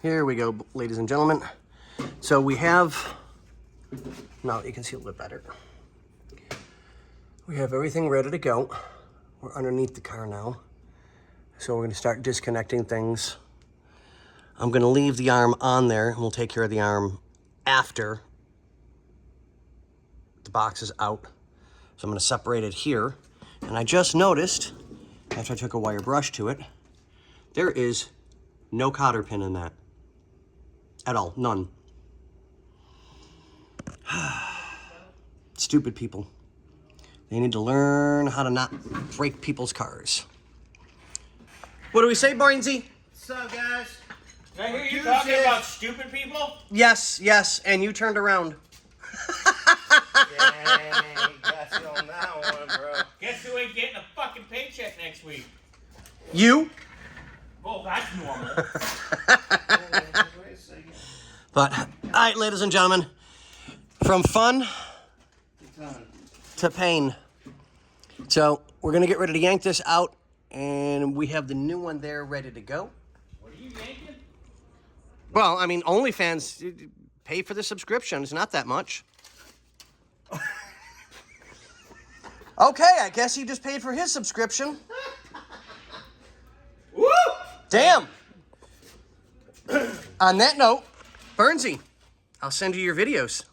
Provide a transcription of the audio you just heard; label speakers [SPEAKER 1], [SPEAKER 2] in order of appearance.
[SPEAKER 1] Here we go, ladies and gentlemen. So we have, now you can see a little bit better. We have everything ready to go. We're underneath the car now. So we're gonna start disconnecting things. I'm gonna leave the arm on there and we'll take care of the arm after the box is out. So I'm gonna separate it here. And I just noticed, after I took a wire brush to it, there is no cotter pin in that. At all, none. Stupid people. They need to learn how to not break people's cars. What do we say, Barnesy?
[SPEAKER 2] What's up, guys?
[SPEAKER 3] Did I hear you talking about stupid people?
[SPEAKER 1] Yes, yes, and you turned around.
[SPEAKER 2] Dang, got you on that one, bro.
[SPEAKER 3] Guess who ain't getting a fucking paycheck next week?
[SPEAKER 1] You?
[SPEAKER 3] Well, that's normal.
[SPEAKER 2] Wait a second.
[SPEAKER 1] But, all right, ladies and gentlemen, from fun to pain. So we're gonna get ready to yank this out, and we have the new one there ready to go.
[SPEAKER 3] What are you yanking?
[SPEAKER 1] Well, I mean, OnlyFans, pay for the subscription. It's not that much. Okay, I guess he just paid for his subscription.
[SPEAKER 3] Woo!
[SPEAKER 1] Damn. On that note, Bernsey, I'll send you your videos.